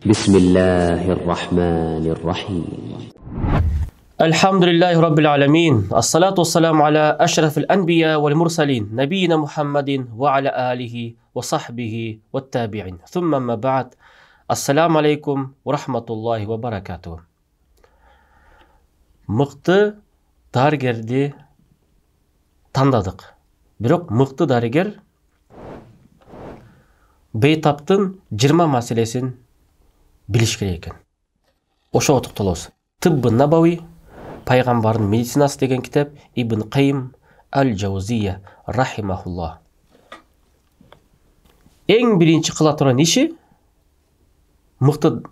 Bismillahirrahmanirrahim. Alhamdulillahi Rabbil alamin. As-salatu was-salamu ala ashrafil anbiya wal mursalin. Nabiyina Muhammadin wa ala alihi wa sahbihi wa tabi'in. Thumma ma ba'd. Assalamu alaikum wa rahmatullahi wa barakatuh. Мықты дарыгерди тандадык. Бирок мықты дарыгер бейтаптын 20 маселесин билиш керек экен. Ошого токтолобуз. Тибб Набави, пайгамбардын медицинасы деген китеп, Ибн Кайим Аль-Джаузия рахимахуллах. Эң биринчи кыла турган иши мыкты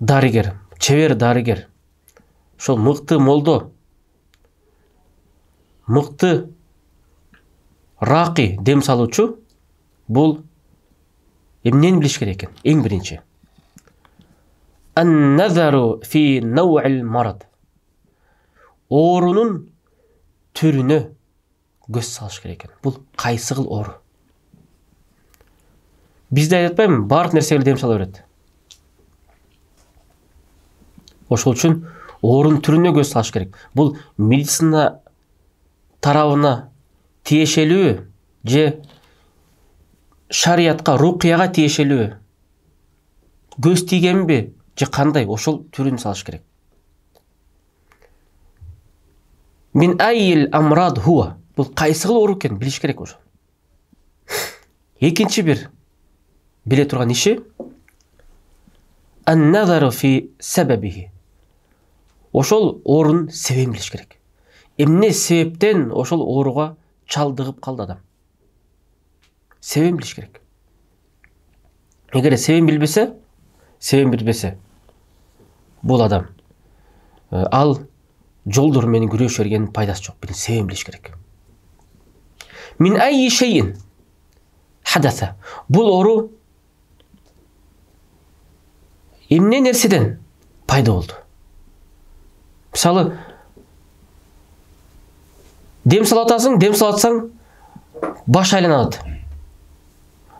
дарыгер, чебер дарыгер. Ошол мыкты молдо, мыкты ракый, дем салуучу бул эмнени билиш керек экен? Эң биринчи. Ан-назару фи нау'ил марад. Оорунун түрүнө көз салыш керек экен. Бул кайсы кыл оору? Бизде айтпаймынбы, баардык нерсеге дем сала берет. Ошол үчүн оорунун түрүнө көз салыш керек. Бул медицина тарабына тиешелүү же шариятка, рукуяга тиешелүү? Көз тийгенби же кандай? Ошол түрүн салыш керек. Мин айил амрад хуа. Бул кайсы кыл оору экенин билиш керек ошол. Экинчи бир биле турган иши ан-назару фи сабабихи. Ошол оорунун себебин билиш керек. Эмне себептен ошол ооруга чалдыгып калды адам? Себебин билиш керек. Эгер себебин билбесе, бул адам ал жолдор менен күрөшө бергенин пайдасы жок. Бирин себебин билиш керек. Мин айи шейин хадаса. Бул оору эмне нерседен пайда болду? Мисалы, дем салатсаң, баш айланат.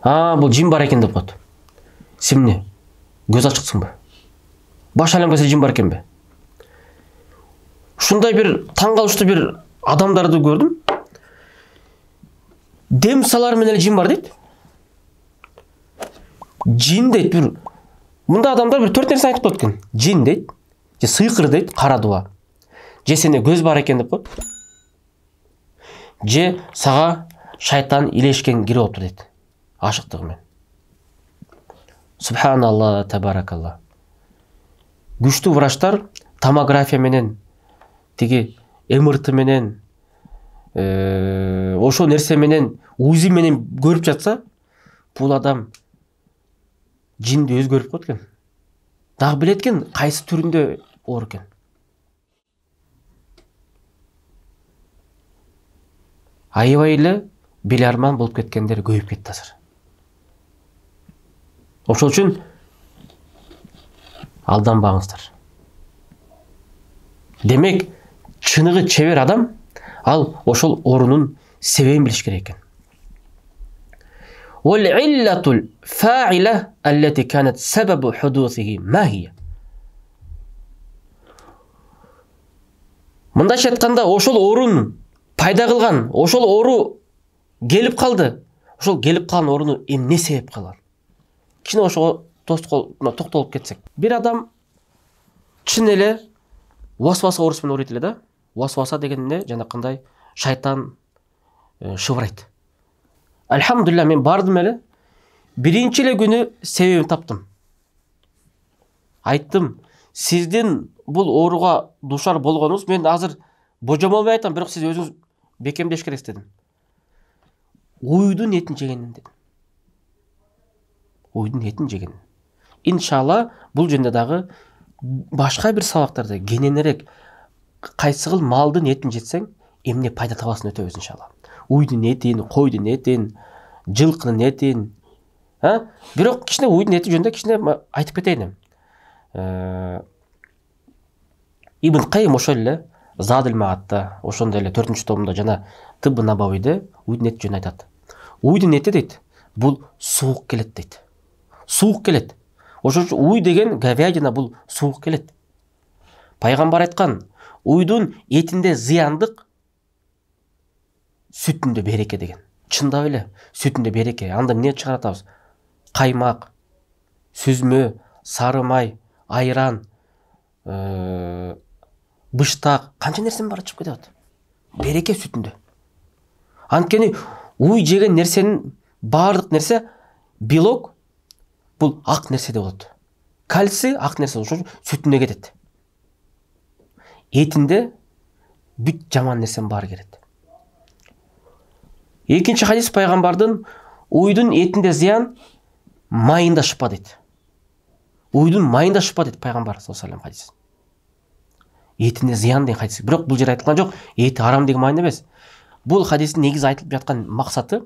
Бул жин бар экен деп коет. Симне? Көз ачыксыңбы? Баш айланбаса жин бар экенби? Ушундай бир таң калыштуу бир адамдарды көрдүм. Дем салар менен жин бар дейт. Жин дейт бир. Мында адамдар бир 4 нерсе айтып коет экен. Жин дейт, же сыйкыр дейт, кара дуа. Же сене көз бар экен деп коет. Же сага шайтан илешкен кирип отур дейт. Ашыктыгы менен. Субханалла, табаракалла. Күчтүү врачтар томография менен, тиги МРТ менен, ошо нерсе менен, УЗИ менен көрүп жатса, бул адам жинди өз көрүп коет экен. Дагы билет экен кайсы түрүндө оору экен. Аябай эле биларман болуп кеткендер көбөйүп кетти азыр. Ошол үчүн алданбаңыздар. Демек, чыныгы чебер адам ал ошол оорунун себебин билиш керек экен. Вал иллатул фа'ила аллати канат сабабу худусихи ма хия. Мындайча айтканда, ошол оорун пайда кылган, ошол оору келип калды. Ошол келип калган ооруну эмне себеп кылган? Кичине ошого токтолуп кетсек. Бир адам чын эле васваса оорусу менен ооруйт эле да. Васваса деген эмне? Жанакындай шайтан шыбырайт. Алхамдулилла, мен бардым эле. Биринчи эле күнү себебин таптым. Айттым, сиздин бул ооруга душар болгонуңуз, мен азыр божомолбой айтам, бирок сиз өзүңүз бекемдеш керексиз дедим. Уйдун этин жегенин дедим. Уйдун этин жеген. Иншалла, бул жөнүндө дагы башка бир сабактарда кененирээк кайсы кыл малдын этин жетсең, эмне пайда табасын өтөбүз иншалла. Уйдун этин, койдун этин, жылкынын этин. Бирок кичине уйдун эти жөнүндө кичине айтып кетейин. Ибн Кайим ошол эле Задил Маатта, ошондой эле 4-ч томунда жана Тибб Набавийде уйдун эти жөнүндө айтат. Уйдун эти дейт, бул суук келет дейт. Суук келет. Ошон үчүн уй деген говядина бул суук келет. Пайгамбар айткан, уйдун этинде зыяндык, сүтүндө береке деген. Чындап эле, сүтүндө береке. Анда эмне чыгаратабыз? Каймак, сүзмө, сары май, айран, быштак, канча нерсенин баары чыгып кетет. Береке сүтүндө. Анткени уй жеген нерсенин баардык нерсе белок бул ак нерседе болот. Кальций ак нерсе, ошо сүтүнө кетет. Этинде бүт жаман нерсенин баары келет. Экинчи хадис пайгамбардын, уйдун этинде зыян, майында шыпа дейт. Уйдун майында шыпа дейт пайгамбар саллаллаху алейхи хадис. Этинде зыян деген хадис. Бирок бул жер айтылган жок, эти харам деген мааниде эмес. Бул хадистин негизи айтылып жаткан максаты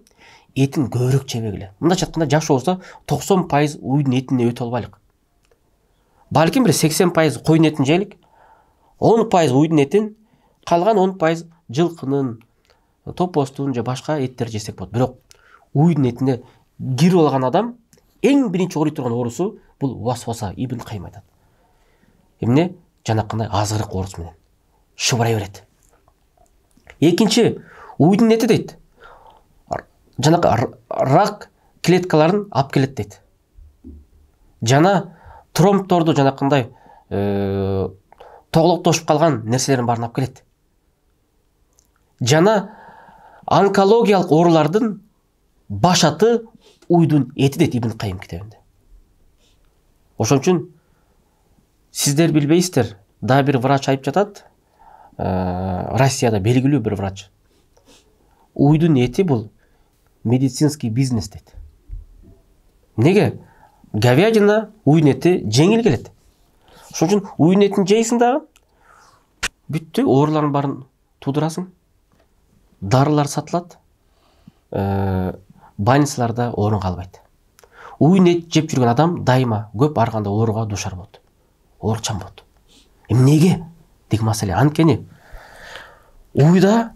этин көбүрөөк жебегиле. Мындайча айтканда, жаш болсо 90% уйдун этине өтө албайлык. Балким бир 80% койдун этин жейлик, 10% уйдун этин, калган 10% жылкынын, топостун же башка эттер жесек болот. Бирок уйдун этине кирип алган адам эң биринчи ооруй турган оорусу бул васваса. Ибн Кайым айтат. Эмне? Жанакындай азгырык оорус менен шыбырай берет. Экинчи, уйдун эти дейт, жанакы рак клеткаларын алып келет дейт. Жана тромбторду жанакындай тоголоктошуп калган нерселерин баарын алып келет. Жана онкологиялык оорулардын башаты уйдун эти дейт Ибн Кайым китебинде. Ошон үчүн сиздер билбейсиздер, да бир врач айтып жатат, Россияда белгилүү бир врач. Уйдун эти бул медицинский бизнес дейт. Неге? Говядина, уйдун эти жеңил келет. Ошон үчүн уйдун этин жейсиң дагы, бүттү, оорулардын баарын туудурасың. Дарылар сатылат, больницаларда орун калбайт. Уйдун эт жеп жүргөн адам дайыма көп ар кандай ооруга дуушар болот. Оорукчан болот. Эмнеге деген маселе. Анткени уйда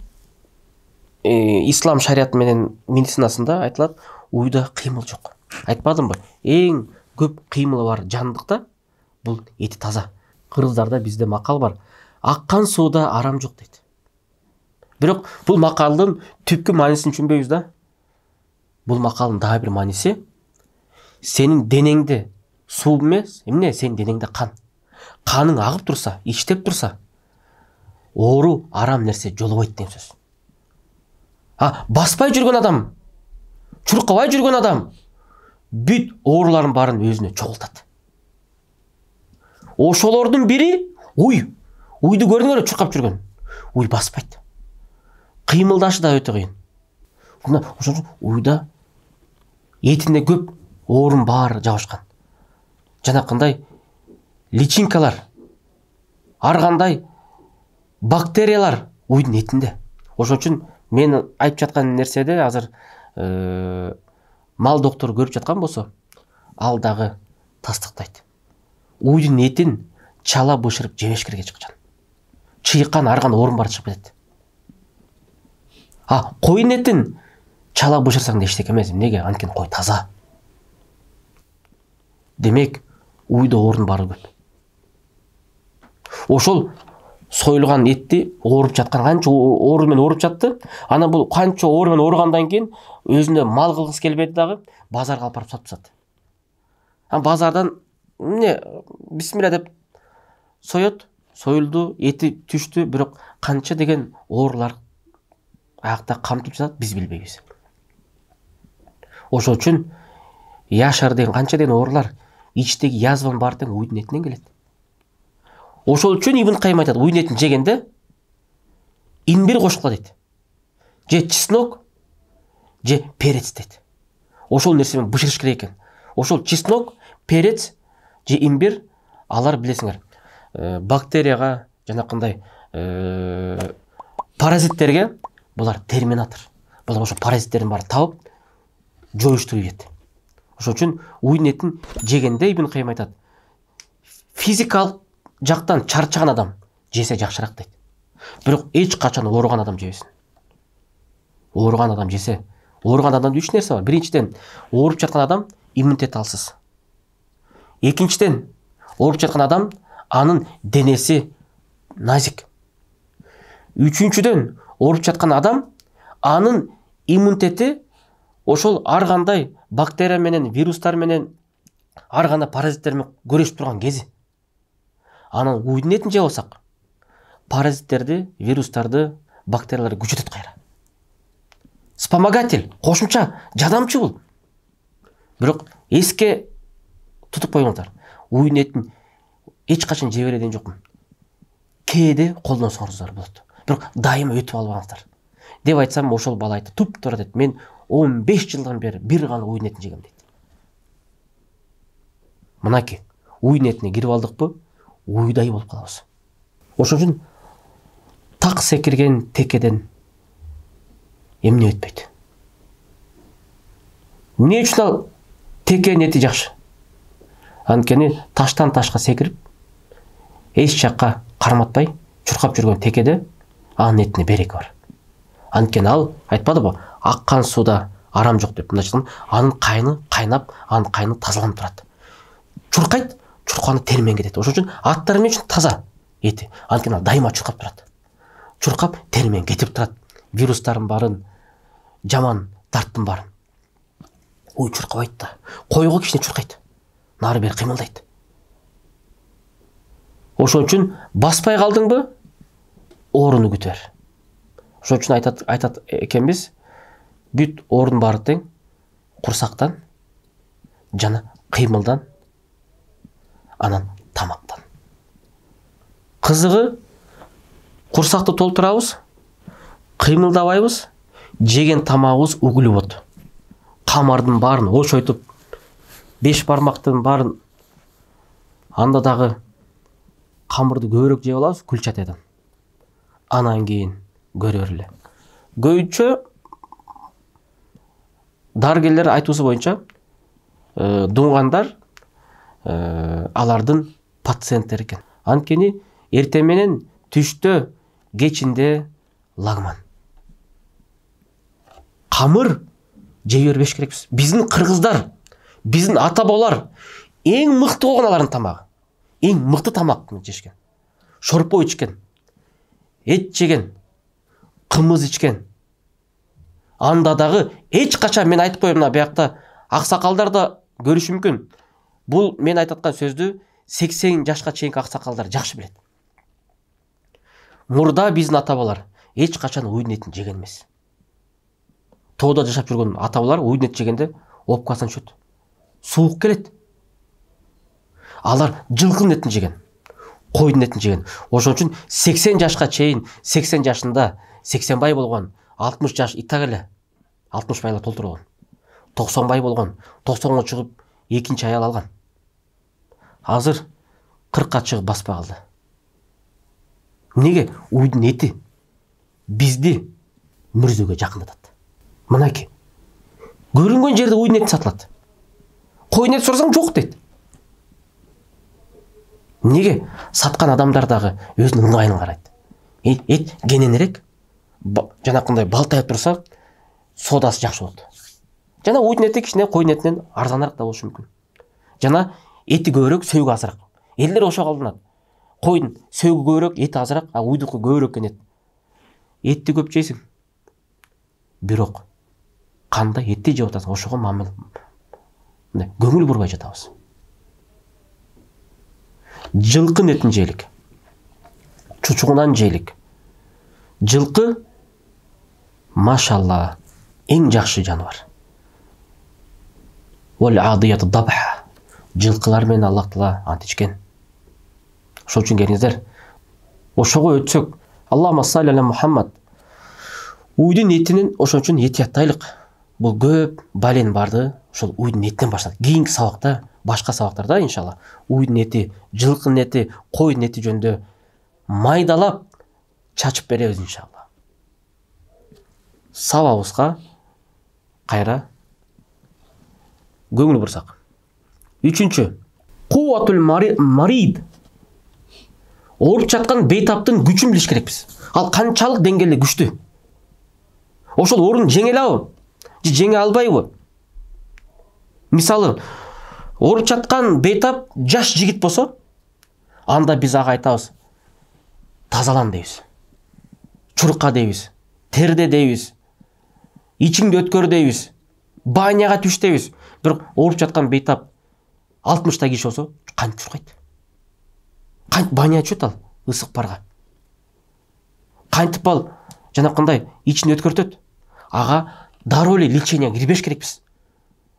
ислам шариаты менен медицинасында айтылат, уйда кыймыл жок. Айтпадымбы? Эң көп кыймылы бар жандыкта бул эти таза. Кыргыздарда бизде макал бар. Аккан сууда арам жок дейт. Бирок бул макалдын түпкү маанисин түшүнбөйбүз да. Бул макалдын дагы бир мааниси, сенин денеңде суу эмес, эмне? Сенин денеңде кан. Каның агып турса, иштеп турса, оору, арам нерсе жолобойт деген сөз. Баспай жүргөн адам, чуркабай жүргөн адам бүт оорулардын баарын өзүнө чогултат. Ошолордун бири уй. Уйду көрдүңөр чуркап жүргөн. Уй баспайт. Кыймылдашы да өтө кыйын. Ошон уйда этинде көп оорун баары жабышкан. Жанакындай личинкалар, ар кандай бактериялар уйдун этинде. Ошон үчүн мен айтып жаткан нерседе азыр мал доктору көрүп жаткан болсо, ал дагы тастыктайт. Уйдун этин чала бышырып жебеш керек эч качан. Чыйкан ар кандай оорун бар чыгып кетет. Койдун этин чала бышырсаң да эчтеке эмес. Эмнеге? Анткени кой таза. Демек, уйда оорун баары көп. Ошол союлган этти ооруп жаткан, канча оору менен ооруп жатты. Ана бул канча оору менен ооругандан кийин өзүнө мал кылгысы келбеди дагы, базарга алып барып сатып тастады. Базардан эмне бисмилла деп соет, союлду, эти түштү, бирок канча деген оорулар аякта камтып жатат, биз билбейбиз. Ошон үчүн яшар деген канча деген оорулар, ичтеги язванын баары тең уйдун этинен келет. Ошол үчүн Ибн Кайым айтат, уйдун этин жегенде имбир кошкула дейт. Же чеснок, же перец дейт. Ошол нерсе менен бышырыш керек экен. Ошол чеснок, перец же имбир, алар билесиңер, бактерияга, жанакындай паразиттерге булар терминатор. Булар ошо паразиттердин баарын табып, жоюштуруп ийет. Ошон үчүн уйдун этин жегенде Ибн Кайым айтат, физикалык жактан чарчаган адам жесе жакшыраак дейт. Бирок эч качан ооруган адам жебесин. Ооруган адам жесе, ооруган адамда үч нерсе бар. Биринчиден, ооруп жаткан адам иммунитет алсыз. Экинчиден, ооруп жаткан адам анын денеси назик. Үчүнчүдөн, ооруп жаткан адам анын иммунитети ошол ар кандай бактерия менен, вирустар менен, ар кандай паразиттер менен күрөшүп турган кези. Анан уйдун этин жеп алсак, паразиттерди, вирустарды, бактерияларды күчөтөт кайра. Вспомогатель, кошумча жардамчы бул. Бирок эске тутуп коюңуздар. Уйдун этин эч качан жей берген жокмун. Кээде колдонсоңуздар болот. Бирок дайыма өтүп албаңыздар. Деп айтсам, ошол бала айтты, туп-туура дейт. Мен 15 жылдан бери бир гана уйдун этин жегем дейт. Мынакей, уйдун этине кирип алдыкпы, уйдай болуп калабыз. Ошон үчүн так секирген текеден эмне өтпөйт. Эмне үчүн ал текенин эти жакшы? Анткени таштан ташка секирип, эч жакка карматпай чуркап жүргөн текеде анын этине береке бар. Анткени ал айтпадыбы, аккан сууда арам жок деп. Мындайча анын кайны кайнап, анын кайны тазаланып турат. Чуркайт, чурканы термен кетет. Ошон үчүн аттар эмне үчүн таза эти? Анткени ал дайыма чуркап турат. Чуркап термен кетип турат. Вирустардын барын, жаман дарттын барын. Ой, чуркабайт да. Койго кичине чуркайт. Нары бери кыймылдайт. Ошон үчүн баспай калдыңбы, орунду күтөр. Ошон үчүн айтат экенбиз, бүт орун баары тең, курсактан жана кыймылдан, анан тамактан. Кызыгы, курсакты толтурабыз, кыймылдабайбыз, жеген тамагыбыз угулуп болот. Камардын баарын ошойтуп, 5 бармактын баарын, анда дагы камырды көбүрөөк жеп алабыз күлчатадан. Анан кийин көрөр эле. Көбүнчө дарыгерлер айтуусу боюнча, дуңгандар алардын пациенттери экен. Анткени эртең менен түштө, кечинде лагман. Камыр жей бербеш керекпиз. Биздин кыргыздар, биздин ата бабалар эң мыкты болгон алардын тамагы. Эң мыкты тамакты жешкен. Шорпо ичкен, эт жеген, кымыз ичкен. Анда дагы эч качан, мен айтып коем, мына биякта аксакалдар да көрүшү мүмкүн. Бул мен айтаткан сөздү 80 жашка чейинки аксакалдар жакшы билет. Мурда биздин ата бабалар эч качан уйдун этин жеген эмес. Тоодо жашап жүргөн ата бабалар уйдун эт жегенде опкасына түшөт. Суук келет. Алар жылкынын этин жеген, койдун этин жеген. Ошон үчүн 80 жашка чейин, 80 жашында 80 бай болгон, 60 жаш итак эле 60 байлар толтургон. 90 бай болгон, 90га чыгып экинчи аял алган. Азыр 40ка чыгып баспай калды. Неге? Уйдун эти бизди мүрзөгө жакындатат. Мынакей. Көрүнгөн жерде уйдун эти сатылат. Койдун эти сурасаң жок дейт. Неге? Саткан адамдар дагы өзүнүн ыңгайын карайт. Эт кененирээк, жанакындай балтайып турса, содасы жакшы болот. Жана уйдун эти кичине койдун этинен арзаныраак да болушу мүмкүн. Жана эти көбүрөөк, сөөгү азыраак. Элдер ошо калдынат. Койдун сөөгү көбүрөөк, эти азыраак, а уйдуку көбүрөөк кенет. Этти көп жейсиң. Бирок кандай этти жеп атасың, ошого мамил көңүл бурбай жатабыз. Жылкын этин жейлик. Чучугунан жейлик. Жылкы, машалла, эң жакшы жаныбар. Вал адият дабха. Жылкылар менен Аллах Таала античкен. Ошол үчүн келиңиздер, ошого өтсөк, Аллахумма салли аля Мухаммад. Уйдун этинен ошон үчүн этияттайлык. Бул көп бален барды, ошол уйдун этинен башталат. Кийинки сабакта, башка сабактарда иншалла, уйдун эти, жылкынын эти, койдун эти жөнүндө майдалап чачып беребиз иншалла. Сабабызга кайра көңүл бурсак. Үчүнчү, кувватул марид. Ооруп жаткан бейтаптын күчүн билиш керекпиз. Ал канчалык деңгээлде күчтүү? Ошол орун жеңе алабы? Же жеңе албайбы? Мисалы, ооруп жаткан бейтап жаш жигит болсо, анда биз ага айтабыз: тазалан дейбиз. Чурукка дейбиз, терде дейбиз, ичиңди өткөр дейбиз, баняга түш дейбиз. Бирок ооруп жаткан бейтап 60 киши болсо, кантип чуркайт? Кантип баня түшөт ал ысык парга? Кантип ал жанакындай ичин өткөртөт? Ага дароо эле леченияга кирбеш керекпиз.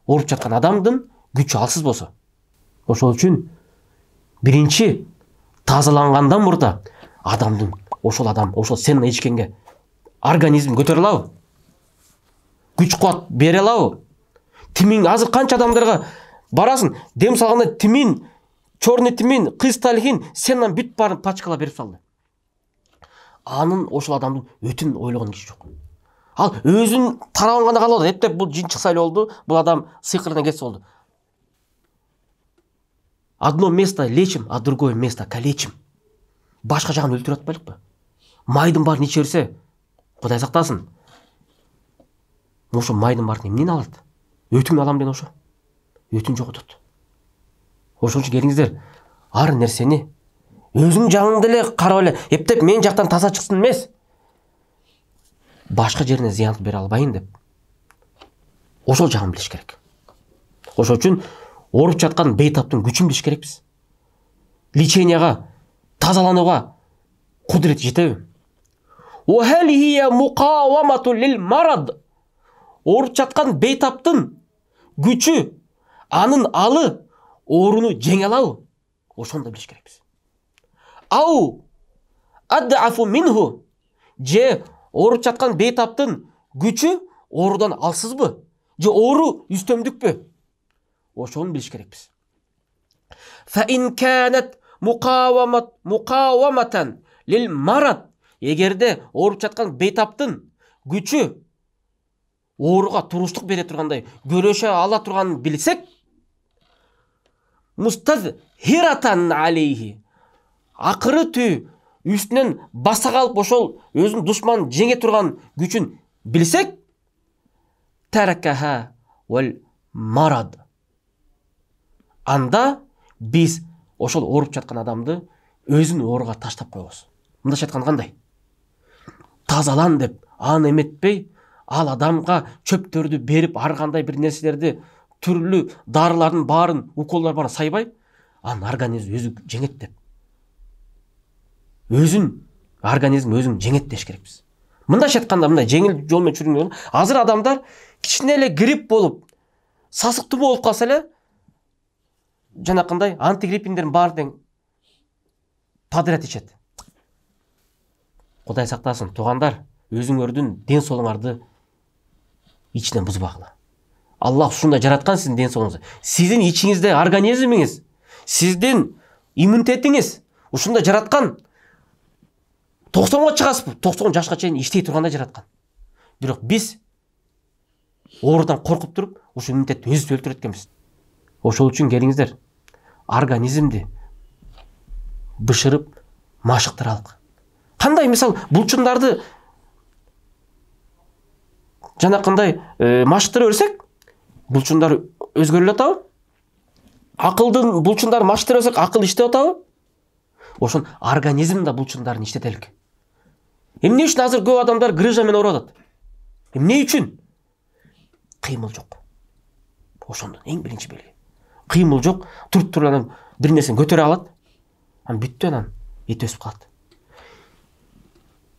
Ооруп жаткан адамдын күчү алсыз болсо. Ошол үчүн биринчи тазалангандан мурда адамдын, ошол сен ичкенге организм көтөрө алабы? Күч кубат бере алабы? Тимин, азыр канча адамдарга барасың, дем салганда тимин, черный тимин, кристаллин, сенен бүт барын пачкалап берип салды. Анын ошол адамдын өтүн ойлогон киши жок. Ал өзүн тарабын гана калып атат. Эптеп бул жин чыкса эле болду, бул адам сыйкырынан кетсе болду. Одно место лечим, а другое место калечим. Башка жагын өлтүрүп атпайлыкпы? Майдын баарын иче берсе, Кудай сактасын. Ошо майдын баарын эмнени алат? Өтүн алам деген ошо. Өтүн жоготот. Ошол үчүн келиңиздер, ар нерсени өзүң жагыңды эле карап эле, эптеп мен жактан таза чыксын эмес. Башка жерине зыян бере албайын деп. Ошол жагын билиш керек. Ошол үчүн ооруп жаткан бейтаптын күчүн билиш керекпиз. Леченияга, тазаланууга кудурет жетеби? وهل هي مقاومة للمرض. Ооруп жаткан бейтаптын күчү, анын алы ооруну жеңе алабы? Ошондо билиш керекпиз. Ау ад'афу минху. Же ооруп жаткан бейтаптын күчү оорудан алсызбы? Же оору үстөмдүкпү? Ошону билиш керекпиз. Fa in kanat muqawamatan lil marad. Эгерде ооруп жаткан бейтаптын күчү ооруга туруштук бере тургандай, көрөшө ала турганын билсек, мустазхирatan алейхи. Акыры түү үстүнөн баса калып ошол өзүнүн душманын жеңе турган күчүн билсек, таракаха вал марад. Анда биз ошол ооруп жаткан адамды өзүн ооруга таштап коебуз. Мындайча айтканда кандай? Тазалан деп аны эметпей, ал адамга чөптөрдү берип, ар кандай бир нерселерди, түрлүү дарылардын баарын, уколдар баарын сайбай, анын организм өзү жеңет деп. Организм өзүн жеңет деш керекпиз. Мындайча айтканда, мындай жеңил жол менен чүрүнгөн. Азыр адамдар кичине эле грипп болуп, сасык туу болуп калса эле, жанакындай антигриппиндердин баары тең подряд ичет. Кудай сактасын, туугандар, өзүңөрдүн ден соолуңарды ичинен бузбагыла. Аллах ушундай жараткан сиздин ден соолуңузду. Сиздин ичиңизде организмиңиз, сиздин иммунитетиңиз ушундай жараткан. 90-га чыгасызбы? 90 жашка чейин иштей тургандай жараткан. Бирок биз оорудан коркуп туруп, ушу иммунитетти өзүбүз өлтүрөт экенбиз. Ошол үчүн келиңиздер, организмди бышырып машыктыралык. Кандай, мисал, булчундарды жанакындай машыктыра берсек, булчундар өзгөрүп атабы? Акылдын булчундары машыктыра берсек, акыл иштеп атабы? Ошон организм да булчундарын иштетелик. Эмне үчүн азыр көп адамдар грыжа менен ооруп атат? Эмне үчүн? Кыймыл жок. Ошондон эң биринчи белги. Кыймыл жок, туруп турган бир нерсени көтөрө алат, анан бүттү, анан эти өсүп калат.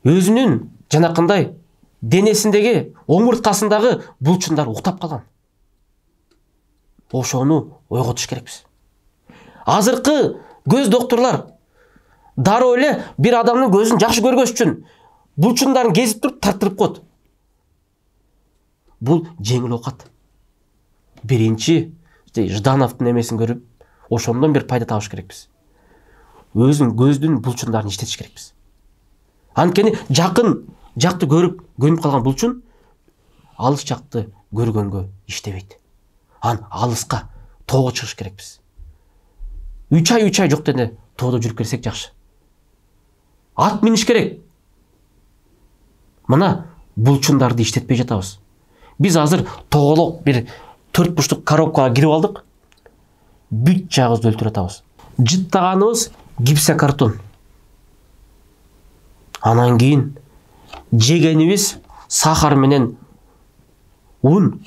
Өзүнүн жанакындай денесиндеги омурткасындагы булчундар уктап калган. Ошону ойготуш керекпиз. Азыркы көз доктурлар дароо эле бир адамдын көзүн жакшы көргөз үчүн булчундарын кезип туруп тартырып коет. Бул жеңил оокат. Биринчи Ждановдун эмесин көрүп, ошондон бир пайда табыш керекпиз. Өзүн көздүн булчундарын иштетиш керекпиз. Анткени жакты көрүп көнүп калган булчун алыс жакты көргөнгө иштебейт. Алыска, тоого чыгыш керекпиз. 3 ай жок дене тоодо жүрүп келсек жакшы. Ат миниш керек. Мына булчундарды иштетпей жатабыз. Биз азыр тоголок бир 4 бурчтук коробкага кирип алдык. бүт жагыбызды өлтүрүп атабыз. Жыттаганыбыз гипсокартон. Анан кийин жегенибиз сахар менен un.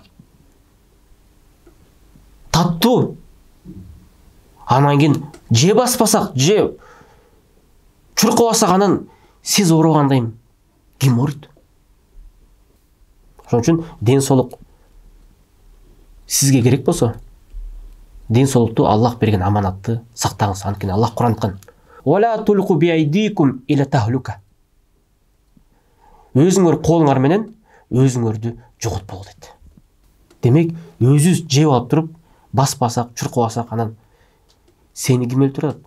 Таттуу. Анан кийин же баспасак, же чуркабасак, анан сиз оорубагандай ким ооруйт? Ошон үчүн ден соолук сизге керек болсо, ден соолукту Аллах берген аманатты сактаңыз. Анткени Аллах Кур'ан айткан: "Вала тулку биайдикум иля тахлука". Өзүңөр колуңар менен өзүңөрдү жоготпогула дейт. Демек, өзүбүз жеп алып туруп, баспасак, чуркабасак, анан сени ким өлтүрөт?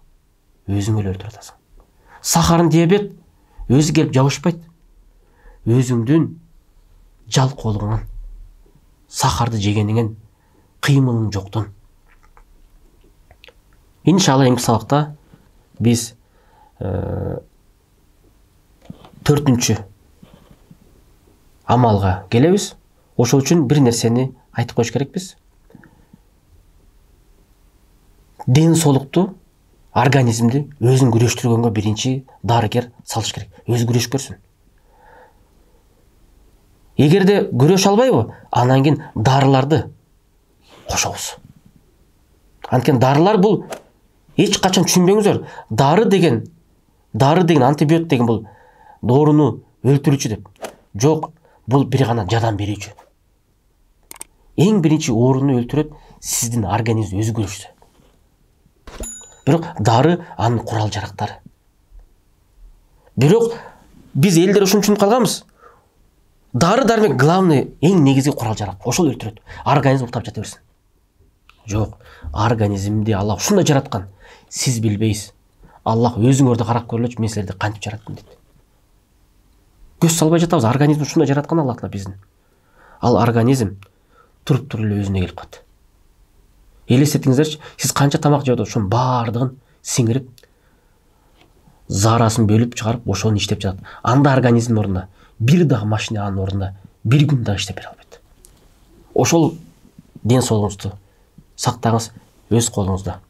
Өзүң эле өлтүрүп атасың. Сахарын диабет өзү келип жабышпайт. Өзүңдүн жалкоолугуңан, сахарды жегениңен, кыймылың жоктон. Иншалла эмки сабакта биз 4-чү амалга келебиз. Ошол үчүн бир нерсени айтып коюш керекпиз. Ден соолукту, организмди өзүн күрөштүргөнгө биринчи дарыгер салыш керек. Өзү күрөшүп көрсүн. Эгерде күрөшө албайбы, анан кийин дарыларды кошобуз. Анткени дарылар бул эч качан түшүнбөңүздөр. Дары деген антибиотик деген бул дооруну өлтүрүүчү деп. Жок, бул бир гана жардам берүүчү. Эң биринчи ооруну өлтүрөт сиздин организм өзү күрөшсө. Бирок дары анын курал жарактары. Бирок биз элдер ошон үчүн калганбыз. Дары дармек главный, эң негизги курал жарак. Ошол өлтүрөт. Организм уктап жата берсин. Жок, организмди Аллах ушундай жараткан. Сиз билбейсиз. Аллах өзүңөрдү карап көрүлөчү, мен силерди кантип жараттым дейт. Көз салбай жатабыз. Организм ушундай жараткан Аллах Таала биздин. Ал организм туруп эле өзүнө келип калат. Элестетиңиздерчи, сиз канча тамак жеп атасыз, ошонун баардыгын сиңирип, зарасын бөлүп чыгарып, ошону иштеп жатат. Анда организмдин ордуна бир дагы машина, анын ордуна бир күн дагы иштеп бере албайт. Ошол ден соолугуңузду сактаңыз, өз колуңузда.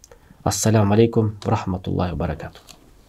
Ассаламу алейкум ва рахматуллахи ва баракатух.